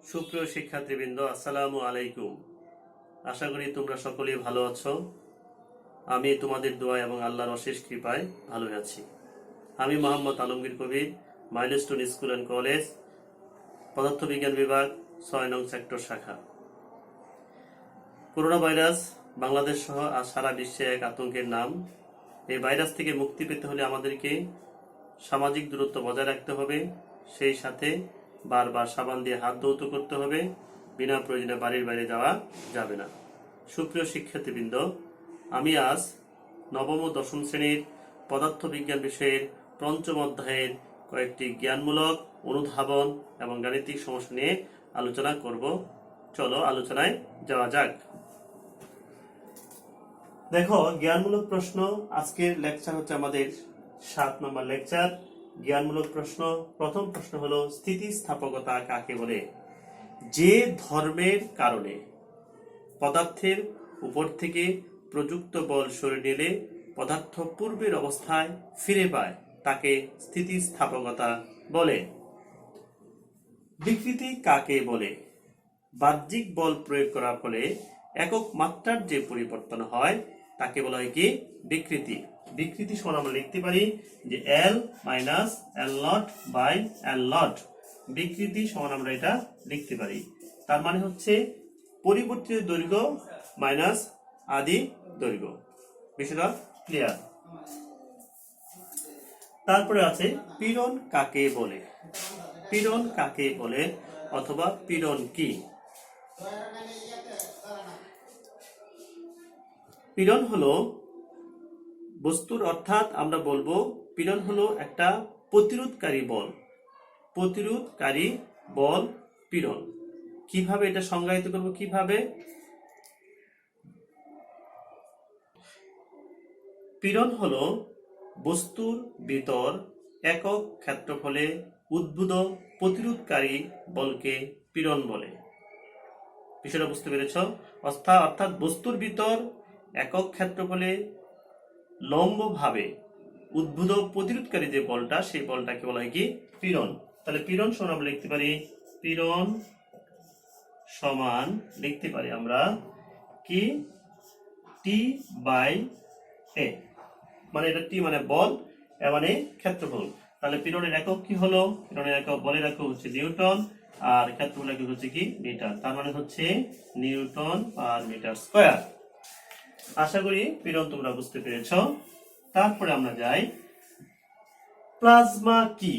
সুপ্রিয় শিক্ষার্থীবৃন্দ, আসসালামু আলাইকুম। আশা করি তোমরা সকলেই ভালো আছো। আমি তোমাদের দোয়া এবং আল্লাহর অশেষ কৃপায় ভালো আছি। আমি মোহাম্মদ আলমগীর কবির, মাইলস্টোন স্কুল অ্যান্ড কলেজ, পদার্থবিজ্ঞান বিভাগ, ৬ নং সেক্টর শাখা। করোনা ভাইরাস বাংলাদেশ সহ সারা বিশ্বে এক আতঙ্কের নাম। এই ভাইরাস থেকে মুক্তি পেতে হলে আমাদেরকে সামাজিক দূরত্ব বজায় রাখতে হবে, সেই সাথে বারবার সাবান দিয়ে হাত ধৌত করতে হবে, বিনা প্রয়োজনে বাড়ির বাইরে যাওয়া যাবে না। সুপ্রিয় শিক্ষার্থীবৃন্দ, আমি আজ নবম ও দশম শ্রেণীর পদার্থবিজ্ঞান বিষয়ের পঞ্চম অধ্যায়ের কয়েকটি জ্ঞানমূলক, অনুধাবন এবং গাণিতিক সমস্যা নিয়ে আলোচনা করব। চলো আলোচনায় যাওয়া যাক। দেখো, জ্ঞানমূলক প্রশ্ন। আজকের লেকচার হচ্ছে আমাদের 7 নম্বর লেকচার, জ্ঞানমূলক প্রশ্ন। প্রথম প্রশ্ন হলো, স্থিতিস্থাপকতা কাকে বলে? যে ধর্মের কারণে পদার্থের উপর থেকে প্রযুক্ত বল সরিয়ে নিলে পদার্থ পূর্বের অবস্থায় ফিরে পায় তাকে স্থিতিস্থাপকতা বলে। বিকৃতি কাকে বলে? বাহ্যিক বল প্রয়োগ করার ফলে একক মাত্রার যে পরিবর্তন হয় তাকে বলা হয় কি? বিকৃতি। বিকৃতি সমান আমরা লিখতে পারি যে L minus L not by L not. বিকৃতি সমান আমরা এটা লিখতে পারি। তার মানে হচ্ছে পরিবর্তিত দৈর্ঘ্য মাইনাস আদি দৈর্ঘ্য। বিষয়টা ক্লিয়ার? তারপরে আছে পীড়ন কাকে বলে? পীড়ন কাকে বলে অথবা পীড়ন কি? পীড়ন হলো বস্তুর, অর্থাৎ আমরা বলবো পীড়ন হলো একটা প্রতিরোধকারী বল। প্রতিরোধকারী বল পীড়ন। কিভাবে এটা সংজ্ঞায়িত করব? কিভাবে? পীড়ন হলো বস্তুর ভিতর একক ক্ষেত্রফলে উদ্ভূত প্রতিরোধকারী বলকে পীড়ন বলে। বিষয়টা বুঝতে পেরেছ? অর্থাৎ বস্তুর ভিতর একক ক্ষেত্রফলে লম্বভাবে উদ্ভূত প্রতিরোধকারী যে বলটা, সেই বলটাকে বলা হয় কি? পীড়ন। তাহলে পীড়ন সমান আমরা লিখতে পারি, পীড়ন সমান লিখতে পারি আমরা কি? টি বাই এ। মানে এটা টি মানে বল, এ মানে ক্ষেত্রফল। তাহলে পীড়নের একক কি হলো? পীড়নের একক, বলের একক হচ্ছে নিউটন, আর ক্ষেত্রফল একক হচ্ছে কি? মিটার। তার মানে হচ্ছে নিউটন পার মিটার স্কয়ার। আশা করি পীড়ন তোমরা বুঝতে পেরেছ। তারপরে আমরা যাই, প্লাজমা কি?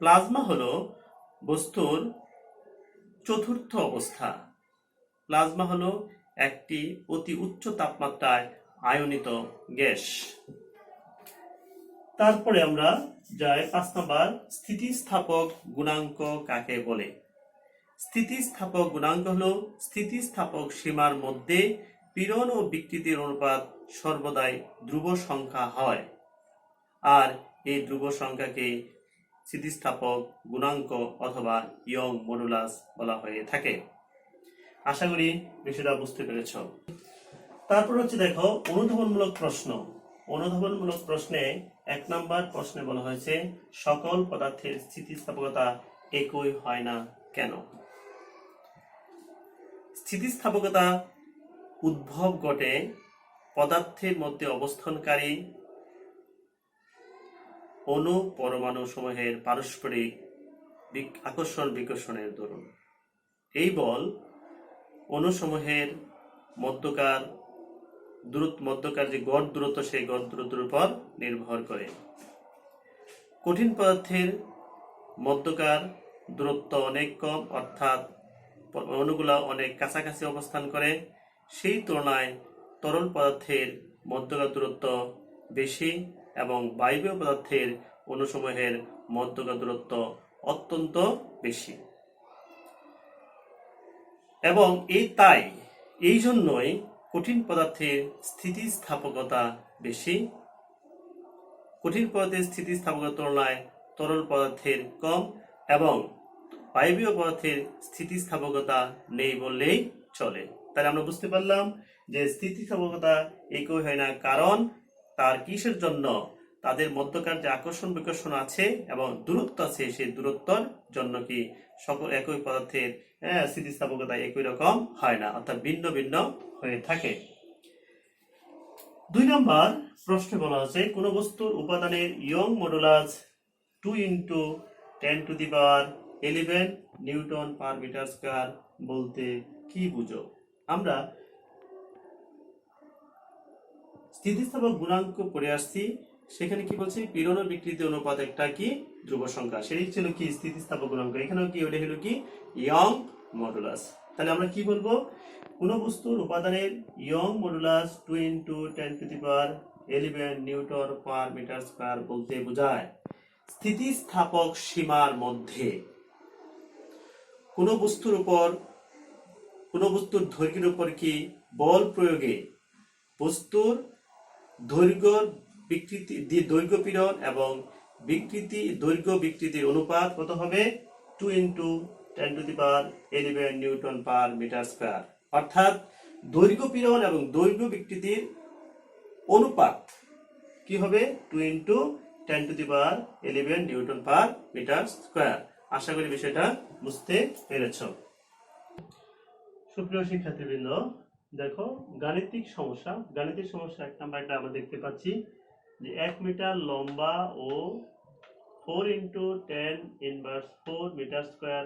প্লাজমা হলো বস্তুর চতুর্থ অবস্থা। প্লাজমা হলো একটি অতি উচ্চ তাপমাত্রায় আয়নিত গ্যাস। তারপরে আমরা যাই 5 নম্বর, স্থিতিস্থাপক গুণাঙ্ক কাকে বলে? স্থিতিস্থাপক গুণাঙ্ক হলো স্থিতিস্থাপক সীমার মধ্যে পীড়ন ও বিকৃতির অনুপাত সর্বদাই ধ্রুব সংখ্যা হয়, আর এই ধ্রুব সংখ্যাকে স্থিতিস্থাপক গুণাঙ্ক অথবা ইয়ং মডুলাস বলা হয়ে থাকে। আশা করি বিষয়টা বুঝতে পেরেছ। তারপর হচ্ছে দেখো, অনুধাবনমূলক প্রশ্ন। অনুধাবনমূলক প্রশ্নে 1 নম্বর প্রশ্নে বলা হয়েছে, সকল পদার্থের স্থিতিস্থাপকতা একই হয় না কেন? স্থিতিস্থাপকতা উদ্ভব ঘটে পদার্থের মধ্যে অবস্থানকারী অণু পরমাণু সমূহের পারস্পরিক আকর্ষণ বিকর্ষণের দরুন। এই বল অণুসমূহের মধ্যকার যে গড় দূরত্ব, সেই গড় দূরত্বের উপর নির্ভর করে। কঠিন পদার্থের মধ্যকার দূরত্ব অনেক কম, অর্থাৎ অণুগুলা অনেক কাছাকাছি অবস্থান করে। সেই তুলনায় তরল পদার্থের মধ্যকার দূরত্ব বেশি এবং বায়বীয় পদার্থের অণুসমূহের মধ্যকার দূরত্ব অত্যন্ত বেশি। এবং এই জন্যই কঠিন পদার্থের স্থিতিস্থাপকতা বেশি। কঠিন পদার্থের স্থিতিস্থাপকতার তুলনায় তরল পদার্থের কম, এবং বায়বীয় পদার্থের স্থিতিস্থাপকতা নেই বললেই চলে। তাহলে আমরা বুঝতে পারলাম যে স্থিতিস্থাপকতা একই হয় না, কারণ তার কিসের জন্য? তাদের মধ্যকার যে আকর্ষণ বিকর্ষণ আছে এবং দূরত্ব আছে, সেই দূরত্বর জন্য কি সকল একই পদার্থের স্থিতিস্থাপকতা একই রকম হয় না, অর্থাৎ ভিন্ন ভিন্ন হয়ে থাকে। 2 নম্বর প্রশ্নে বলা হচ্ছে কোন বস্তুর উপাদানের Young modulus 2 × 10⁻11 newton per metre square বলতে কি বুঝো? আমরা স্থিতিস্থাপক গুণাঙ্ক পড়ে আসছি, সেখানে কি বলছে পীড়ন ও বিকৃতি অনুপাত একটা কি ধ্রুব সংখ্যা, সেটি ছিল কি স্থিতিস্থাপক গুণাঙ্ক, এখানেও কি ওটা হলো কি ইয়ং মডুলাস। তাহলে আমরা কি বলবো, কোন বস্তুর উপাদানের Young modulus 2 × 10⁻11 newton per metre square বলতে বোঝায় স্থিতিস্থাপক সীমার মধ্যে কোন বস্তুর দৈর্ঘ্যের উপর কি বল প্রয়োগে বস্তুর দৈর্ঘ্য পীড়ন এবং দৈর্ঘ্য বিকৃতির অনুপাত কত হবে 2 × 10⁻11 নিউটন পার মিটার স্কয়ার, অর্থাৎ দৈর্ঘ্য পীড়ন এবং দৈর্ঘ্য বিকৃতির অনুপাত কি হবে 2 × 10⁻11 নিউটন পার মিটার স্কয়ার। আশা করি বিষয়টা বুঝতে পেরেছ। সুপ্রিয় শিক্ষার্থীবৃন্দ, দেখো গাণিতিক সমস্যা 1 নাম্বারটা আমরা দেখতে পাচ্ছি যে 1 মিটার লম্বা ও 4 × 10⁻4 মিটার স্কয়ার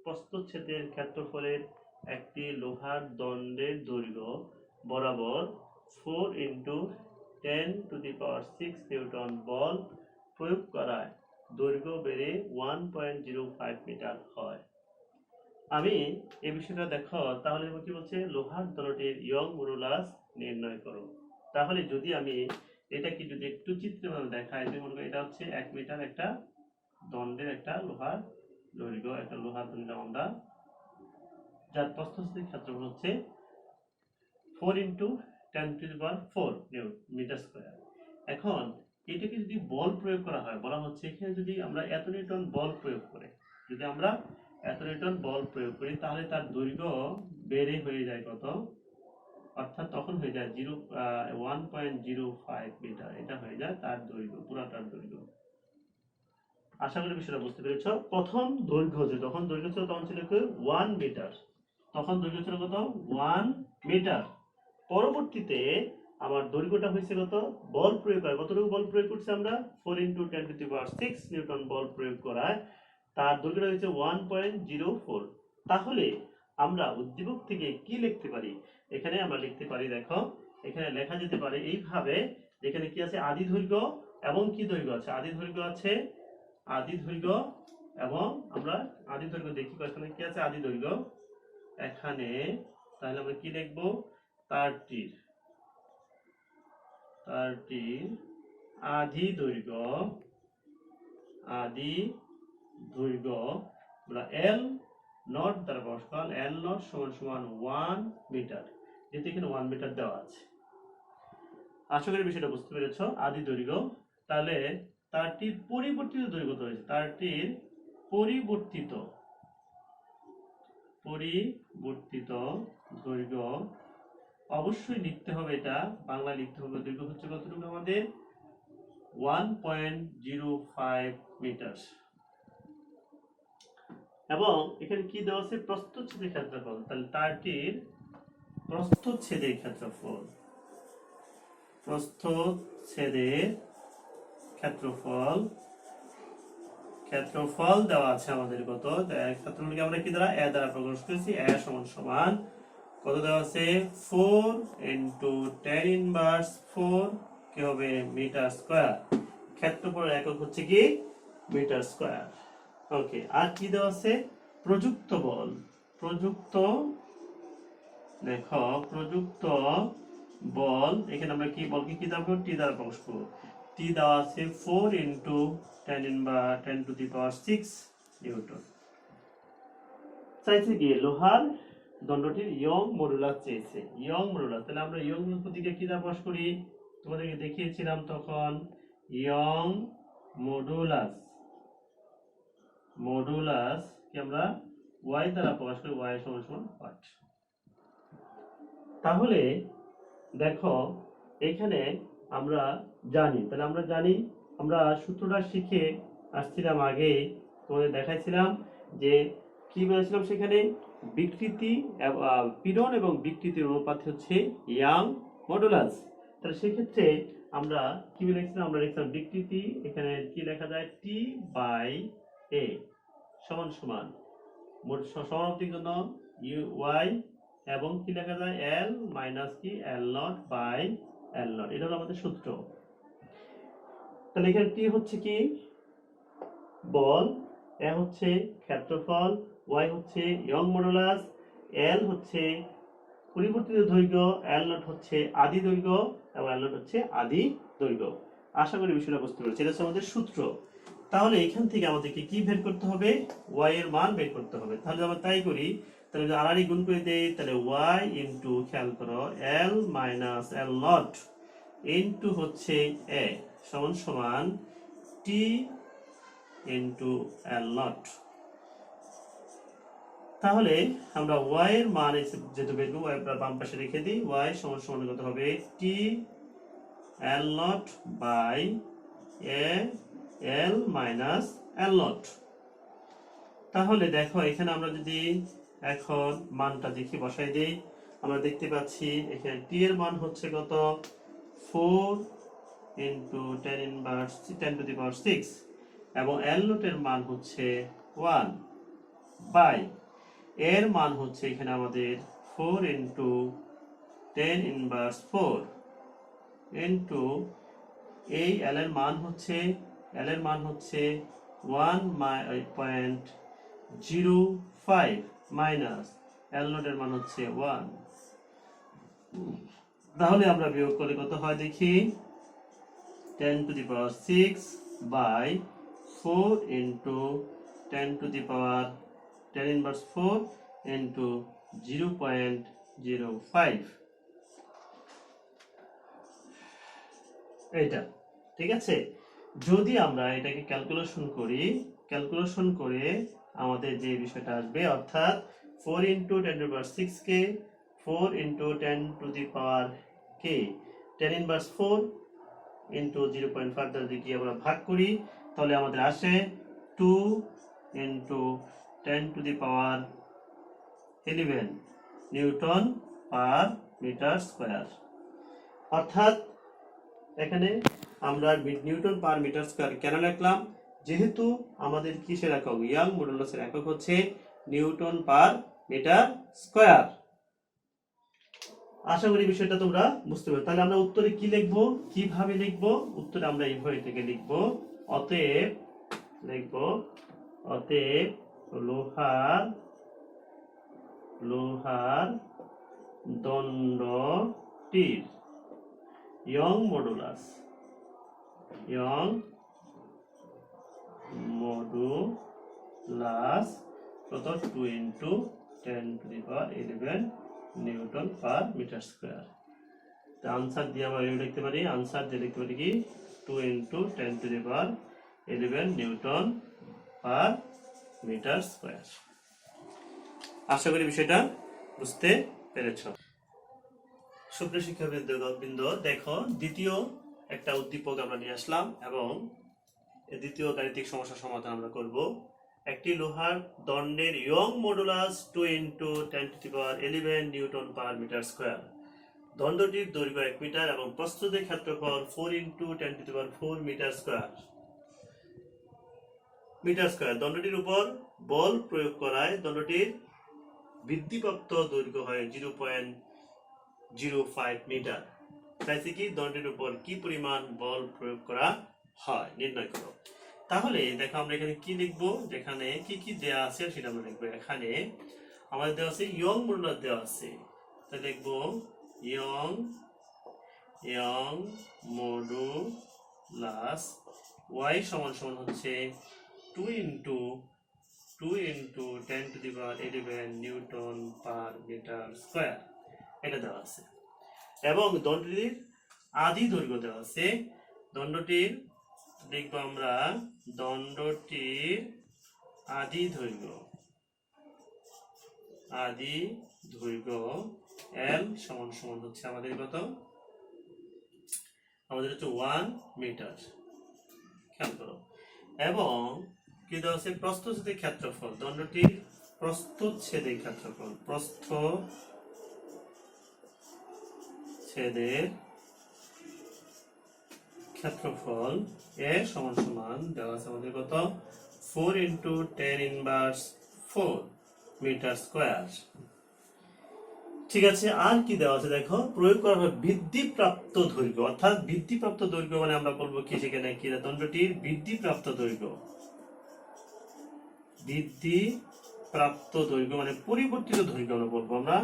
প্রস্থচ্ছেদের ক্ষেত্রফলের একটি লোহার দণ্ডের দৈর্ঘ্য বরাবর 4 × 10⁶ নিউটন বল প্রয়োগ করায় দৈর্ঘ্য বেড়ে 1.05 মিটার হয়। আমি এই বিষয়টা দেখো, তাহলে কি বলছে লোহার দণ্ডটির ইয়ং মডুলাস নির্ণয় করো। তাহলে যদি আমি এটাকে যদি একটু চিত্রভাবে দেখাই, যে মনে করি এটা হচ্ছে 1 মিটার একটা দণ্ডের একটা লোহার দৈর্ঘ্য, একটা লোহার দণ্ড আমরা যার প্রস্থচ্ছেদের ক্ষেত্রফল হচ্ছে 4 × 10⁻4 মিটার স্কয়ার। এখন এটাকে যদি বল প্রয়োগ করা হয়, বলা হচ্ছে এখানে যদি আমরা এত নিউটন বল প্রয়োগ করি, তাহলে তার দৈর্ঘ্য বেড়ে হয়ে যায় কত, অর্থাৎ তখন হয়ে যায় 1.05 মিটার, এটা হয়ে যায় তার দৈর্ঘ্য, পুরাটার দৈর্ঘ্য। আশা করি বিষয়টা বুঝতে পেরেছ। প্রথম দৈর্ঘ্য তখন দৈর্ঘ্য ছিল তখন ছিল 1 মিটার, তখন দৈর্ঘ্য ছিল কত 1 মিটার। পরবর্তীতে আমার দৈর্ঘ্যটা হয়েছে কত, বল প্রয়োগ করে কতটুকু বল প্রয়োগ করছি আমরা 4 × 10⁻6 নিউটন বল প্রয়োগ করায় তার দৈর্ঘ্যটা হয়েছে 1.04। তাহলে আমরা উদ্দীপক থেকে কি লিখতে পারি, এখানে আমরা লিখতে পারি, দেখো এখানে লেখা যেতে পারে এইভাবে, যেখানে কি আছে আদি দৈর্ঘ্য এবং কি দৈর্ঘ্য আছে, আদি দৈর্ঘ্য এবং আমরা আদি দৈর্ঘ্য দেখি এখানে কি আছে আদি দৈর্ঘ্য এখানে, তাহলে আমরা কি লিখবো তারটির আদি দৈর্ঘ্য আমরা L নট দ্বারা প্রকাশ করলাম, L নট সমান 1 মিটার, যেহেতু এখানে 1 মিটার দেওয়া আছে। আশা করি বিষয়টা বুঝতে পেরেছ। আদি দৈর্ঘ্য, তাহলে তারটির পরিবর্তিত দৈর্ঘ্য রয়েছে, তারটির পরিবর্তিত দৈর্ঘ্য অবশ্যই লিখতে হবে, এটা বাংলা লিখতে হবে, দৈর্ঘ্য হচ্ছে কতটুকু আমাদের 1.05 মিটার। এবং এখানে কি দেওয়া আছে প্রস্থচ্ছেদের ক্ষেত্রফল, তাহলে তারটির প্রস্থচ্ছেদের ক্ষেত্রফল দেওয়া আছে আমাদের কত, ক্ষেত্রফলকে আমরা কি দ্বারা a দ্বারা প্রকাশ করেছি, a সমান কত দেওয়া আছে 4 × 10⁻4 কি হবে মিটার স্কয়ার, ক্ষেত্রফলের একক হচ্ছে কি মিটার স্কয়ার। ওকে, আর কি দেওয়া আছে প্রযুক্ত বল, এখানে আমরা কি বলকে কি দেবো টি দ্বারা প্রকাশ করব, টি দেওয়া আছে 4 × 10⁻6 নিউটন। চাইছে কি লোহার দণ্ডটির ইয়ং মডুলাস চেয়েছে, তাহলে আমরা ইয়ং প্রতীকে কি দ্বারা প্রকাশ করি, তোমাদেরকে দেখিয়েছিলাম তখন ইয়ং মডুলাস কি আমরা y দ্বারা প্রকাশ করি, y সমান 8। তাহলে দেখো এখানে আমরা জানি। তাহলে আমরা জানি, আমরা সূত্রটা শিখে আসছিলাম আগে, তোমাদের দেখাইছিলাম যে কি বলেছিলাম সেখানে, বিকৃতি পীড়ন এবং বিকৃতির অনুপাত হচ্ছে ইয়াং মডুলাস। তাহলে সেক্ষেত্রে আমরা কি লিখছিলাম, আমরা লিখছিলাম বিকৃতি, এখানে কি লেখা যায়, টি বাই এ সমান সমান মোট সমানুপাতিক জন্য ইউ ওয়াই, এবং কি লেখা যায় এল মাইনাস কি এল নট বাই এল নট। এটা হলো আমাদের সূত্র। তাহলে এখানে টি হচ্ছে কি বল, এ হচ্ছে ক্ষেত্রফল, ওয়াই হচ্ছে ইয়ং মডুলাস, এল হচ্ছে পরিবর্তিত দৈর্ঘ্য, এল নট হচ্ছে আদি দৈর্ঘ্য, এবং এল নট হচ্ছে আদি দৈর্ঘ্য। আশা করি বিষয়টা বুঝতে পেরেছি। এটা হচ্ছে আমাদের সূত্র। তাহলে এখান থেকে আমাদেরকে কি বের করতে হবে, ওয়াই এর মান বের করতে হবে। তাহলে আমরা তাই করি, তাহলে যদি আড়াআড়ি গুণ করে দেই, তাহলে ওয়াই ইন্টু, খেয়াল করো, L minus L not into হচ্ছে এ সমান সমান টি ইন্টু এল নট। তাহলে আমরা y এর মান যেহেতু বের করব, আমরা বাম পাশে রেখে দিই, y সমান সমান কত হবে, t l not by a l minus l not. তাহলে দেখো এখানে আমরা যদি এখন মানটা দেখি বসাই দেই, আমরা দেখতে পাচ্ছি এখানে t এর মান হচ্ছে কত, 4 into 10 inverse 10 to the power 6, এবং l নট এর মান হচ্ছে 1 বাই এর মান হচ্ছে এখানে আমাদের 4 ইন্টু 10 ইনভার্স 4 ইন্টু এই এল এর মান হচ্ছে 1.05 মাইনাস এল নট এর মান হচ্ছে 1। তাহলে আমরা বিয়োগ করলে কত হয় দেখি, 10 to the power 6 by 4 into 10 to the power 10 inverse 4 into 0.05, এইটা ঠিক আছে। যদি আমরা এটাকে ক্যালকুলেশন করে আমাদের যে বিষয়টা আসবে, অর্থাৎ 4 into 10 to the power 6 K 4 into 10 to the power K 10 inverse 4 into 0.5 দ্বারা যদি আমরা ভাগ করি, তাহলে আমাদের আসে 2 into 10 to the power 11 newton per metre square. অর্থাৎ এখানে আমরা নিউটন পার মিটার স্কয়ার কেন লিখলাম, যেহেতু আমাদের কিসের একক, ইয়াং মডুলাসের একক হচ্ছে নিউটন পার মিটার স্কয়ার। আশা করি বিষয়টা তোমরা বুঝতে পারবে। তাহলে আমরা উত্তরে কি লিখবো, কিভাবে লিখবো, উত্তরে আমরা এইভাবে থেকে লিখবো, অতএব লোহার দণ্ডটির ইয়ং মডুলাস কত, 2 into 10 to the power 11 newton per metre square. তো আনসার দিয়ে আমরা লিখতে পারি, আনসার দিয়ে লিখতে পারি কি 2 into 10 to the power 11 newton per metre square. আশা করি বিষয়টা বুঝতে পেরেছ। সুপ্রিয় শিক্ষাবৃন্দ, দেখো দ্বিতীয় একটা উদ্দীপক আমরা নিয়ে আসলাম, এবং দ্বিতীয় গাণিতিক সমস্যা সমাধান আমরা করব। একটি লোহার দণ্ডের Young modulus 2 into 10 to the power 11 newton per metre square. দণ্ডটির দৈর্ঘ্য 1 মিটার এবং প্রস্থের ক্ষেত্রফল 4 into 10 to the power 4 metre square. দণ্ডটির উপর বল প্রয়োগ করায় দণ্ডটির বৃদ্ধিপ্রাপ্ত দৈর্ঘ্য হয় 0.05 মিটার। চাইছে কি দণ্ডটির উপর কি পরিমাণ বল প্রয়োগ করা হয় নির্ণয় করো। তাহলে দেখো আমরা এখানে কি লিখবো, যেখানে কি কি দেয়া আছে সেটা আমরা লিখবো। এখানে আমাদের দেওয়া আছে ইয়ং মডুলাস দেওয়া আছে, তাহলে লিখবো ইয়ং মডুলাস y সমান সমান হচ্ছে 2 into 10 to the power 11 newton per metre square, এটা দেওয়া আছে। এবং দণ্ডটির আদি দৈর্ঘ্য দেওয়া আছে, দণ্ডটির লিখবো আমরা দণ্ডটির আদি দৈর্ঘ্য L সমান সমান হচ্ছে আমাদের কত, আমাদের হচ্ছে 1 মিটার। খেয়াল করো। এবং কি দেওয়া আছে, প্রস্থচ্ছেদের ক্ষেত্রফল, দণ্ডটির প্রস্থচ্ছেদের ক্ষেত্রফল, প্রস্থচ্ছেদের ক্ষেত্রফল এ সমান সমান দেওয়া আছে আমাদের কত, 4 × 10⁻⁴ মিটার স্কয়ার। ঠিক আছে, আর কি দেওয়া আছে দেখো, প্রয়োগ করা হবে বৃদ্ধিপ্রাপ্ত দৈর্ঘ্য, অর্থাৎ বৃদ্ধিপ্রাপ্ত দৈর্ঘ্য মানে আমরা বলবো কি সেখানে কি, দণ্ডটির বৃদ্ধিপ্রাপ্ত দৈর্ঘ্য, বৃদ্ধিপ্রাপ্ত দৈর্ঘ্য মানে পরিবর্তিত দৈর্ঘ্য আমরা বলবো আমরা।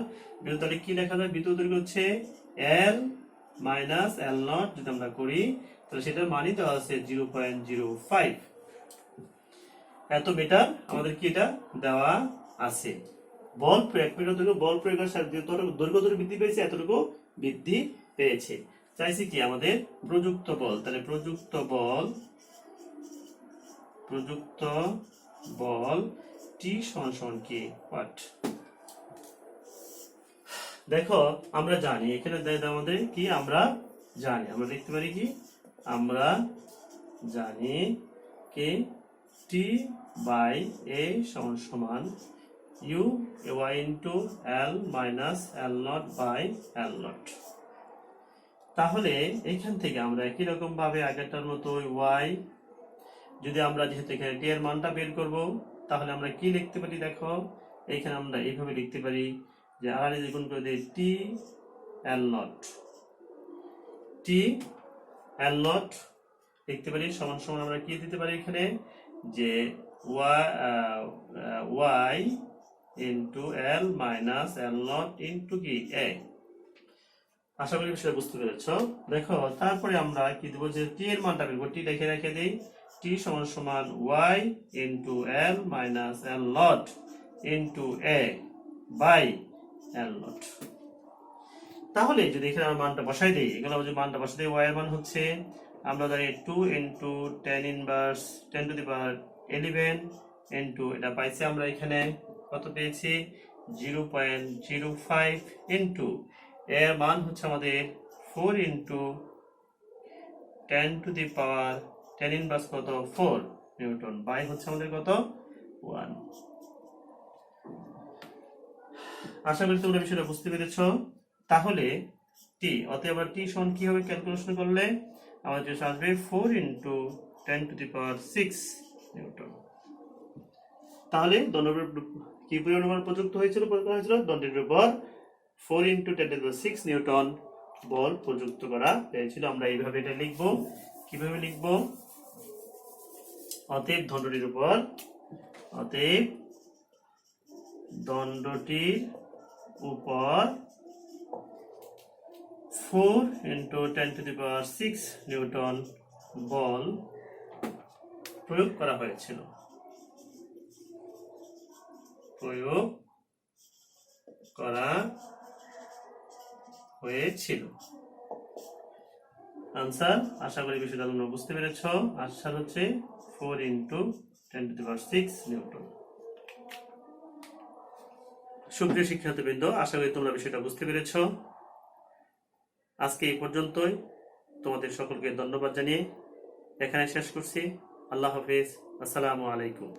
তাহলে কি লেখা যায়, বৃত্ত দৈর্ঘ্য হচ্ছে L - L0, যদি আমরা করি তাহলে সেটার মানই দেওয়া আছে 0.05। এত মিটার আমাদের কি এটা দেওয়া আছে। বল প্রয়োগ, বল প্রয়োগের সাথে দৈর্ঘ্য বৃদ্ধি পেয়েছে, এতটুকু বৃদ্ধি পেয়েছে। চাইছি কি আমাদের প্রযুক্ত বল, তাহলে প্রযুক্ত বল টি সমান কি, হোয়াট। দেখো আমরা জানি এখানে আমাদের কি, আমরা দেখতে পারি কি, আমরা জানি কি T/A সমান U/y × L - L0/L0। তাহলে এখান থেকে আমরা একই রকম ভাবে আগেরটার মতো y, যদি আমরা যেহেতু এখানে t এর মানটা বের করব, তাহলে আমরা কি লিখতে পারি দেখো, এখানে আমরা এইভাবে লিখতে পারি যে r গুণ করে দিই T/L0 লিখতে পারি সমান সমান আমরা কি দিতে পারি এখানে, যে y × L - L0 × কি a। আশা করি বিষয়টা বুঝতে পেরেছ। দেখো তারপরে আমরা কি দেব, যে t এর মানটা বের করব, t রেখে দেই, t সমান সমান y × L - L0 × a/L0। তাহলে যদি এখানে আমরা মানটা বসাই দিই, এগুলো যে মানটা বসাই দিই, y এর মান হচ্ছে আমরা জানি 2 × 10⁻11 এটা পাইছি আমরা এখানে কত পেয়েছি, 0.05 এর মান হচ্ছে আমাদের 4 × 10⁻⁴ কত, 4 নিউটন, বাই হচ্ছে আমাদের কত, 1। আশা করি তোমরা বিষয়টা বুঝতে পেরেছ। তাহলে টি, অতএব টি সমান কি হবে ক্যালকুলেশন করলে আমাদের আসবে 4 × 10⁶ নিউটন। তাহলে দণ্ডের কি পরিমাণ প্রযুক্ত হয়েছিল, দণ্ডের উপর 4 × 10⁶ নিউটন বল প্রযুক্ত করা হয়েছিল। আমরা এইভাবে এটা লিখব, কিভাবে লিখব, অতএব দণ্ডটির উপর, অতএব দণ্ডটির উপর 4 × 10⁶ নিউটন বল প্রয়োগ করা হয়েছিল, আনসার। আশা করি বিষয়টা তোমরা বুঝতে পেরেছ। আনসার হচ্ছে 4 × 10⁶ নিউটন। সুপ্রিয় শিক্ষার্থীবৃন্দ, আশা করি তোমরা বিষয়টা বুঝতে পেরেছ। আজকে এই পর্যন্তই। তোমাদের সকলকে ধন্যবাদ জানিয়ে এখানে শেষ করছি। আল্লাহ হাফেজ। আসসালামু আলাইকুম।